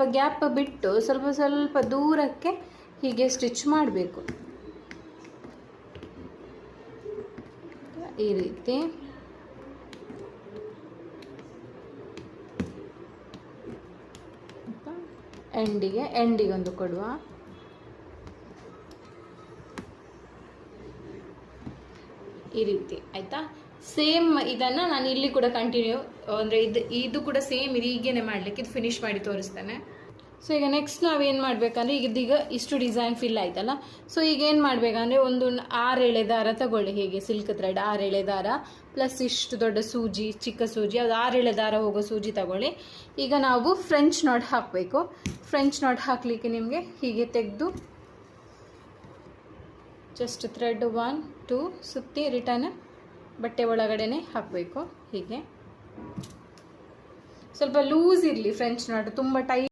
ಸ್ವಲ್ಪ ಗ್ಯಾಪ್ ಬಿಟ್ಟು ಸ್ವಲ್ಪ ಸ್ವಲ್ಪ ದೂರಕ್ಕೆ ಹೀಗೆ ಸ್ಟಿಚ್ ಮಾಡಬೇಕು. ಈ ರೀತಿ ಎಂಡಿಗೆ ಒಂದು ಕೊಡುವ. ಈ ರೀತಿ ಆಯ್ತಾ. ಸೇಮ್ ಇದನ್ನು ನಾನು ಇಲ್ಲಿ ಕೂಡ ಕಂಟಿನ್ಯೂ ಅಂದರೆ ಇದು ಕೂಡ ಸೇಮ್ ಹೀಗೇನೆ ಮಾಡಲಿಕ್ಕೆ ಇದು ಫಿನಿಶ್ ಮಾಡಿ ತೋರಿಸ್ತೇನೆ. ಸೊ ಈಗ ನೆಕ್ಸ್ಟ್ ನಾವೇನು ಮಾಡಬೇಕಂದ್ರೆ ಈಗ ಇಷ್ಟು ಡಿಸೈನ್ ಫಿಲ್ ಆಯ್ತಲ್ಲ. ಸೊ ಈಗ ಏನು ಮಾಡಬೇಕಂದ್ರೆ ಒಂದು 6 ಎಳೆ ದಾರ ತಗೊಳ್ಳಿ. ಹೀಗೆ ಸಿಲ್ಕ್ ಥ್ರೆಡ್ 6 ಎಳೆ ದಾರ ಪ್ಲಸ್ ಇಷ್ಟು ದೊಡ್ಡ ಸೂಜಿ, ಚಿಕ್ಕ ಸೂಜಿ, ಅದು 6 ಎಳೆ ದಾರ ಹೋಗೋ ಸೂಜಿ ತಗೊಳ್ಳಿ. ಈಗ ನಾವು ಫ್ರೆಂಚ್ ನಾಟ್ ಹಾಕಬೇಕು. ಫ್ರೆಂಚ್ ನಾಟ್ ಹಾಕಲಿಕ್ಕೆ ನಿಮಗೆ ಹೀಗೆ ತೆಗೆದು ಜಸ್ಟ್ ಥ್ರೆಡ್ 1 2 ಸುತ್ತಿ ರಿಟರ್ನ್ ಬಟ್ಟೆ ಒಳಗಡೆನೆ ಹಾಕಬೇಕು. ಹೀಗೆ ಸ್ವಲ್ಪ ಲೂಸ್ ಇರಲಿ ಫ್ರೆಂಚ್ ನಾಟ್, ತುಂಬ ಟೈಟ್